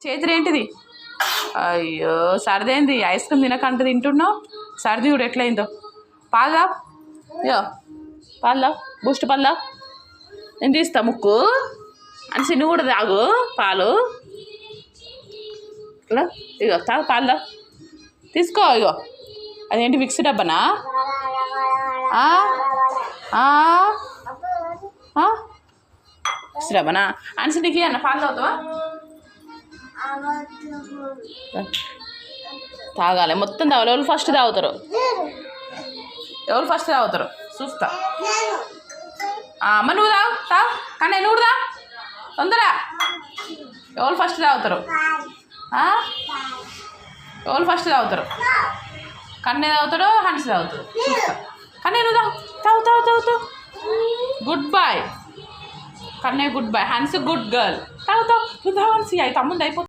చేతులు ఏంటిది? అయ్యో సర్దేంది, ఐస్ క్రీమ్ తినకంట తింటున్నావు. సర్ది కూడా ఎట్లయిందో. పాలు అయ్యో పాలు బూస్ట్ పాలు నేను తీస్తా ముక్కు అని సిన్ను కూడా తాగు పాలు. ఇలా ఇగో తాగు పాలు తీసుకో. ఇగో అదేంటి మిక్సీ డబ్బానా? మిక్సీ డబ్బానా? అనిసి నీకు అన్న పాలు తాగుతావా? తాగాలి మొత్తం తాగాలి. ఎవరు ఫస్ట్ తాగుతారు? ఎవరు ఫస్ట్ తాగుతారు చూస్తా. అమ్మ నువ్వు తాగు కానీ నువ్వు తా తొందరగా. ఎవరు ఫస్ట్ తాగుతారు? ఎవరు ఫస్ట్ తాగుతారు? కన్నే తాగుతాడు హన్స్ తాగుతాడు చూస్తా. కన్నే నువ్వు తాగు తాగు తాగు తాగు. గుడ్ బాయ్ కన్నే, గుడ్ బాయ్. హన్స్ గుడ్ గర్ల్. తాగు తాగు నువ్వు తాగు హన్సి. అయితే తమ్ముంది అయిపోతుంది.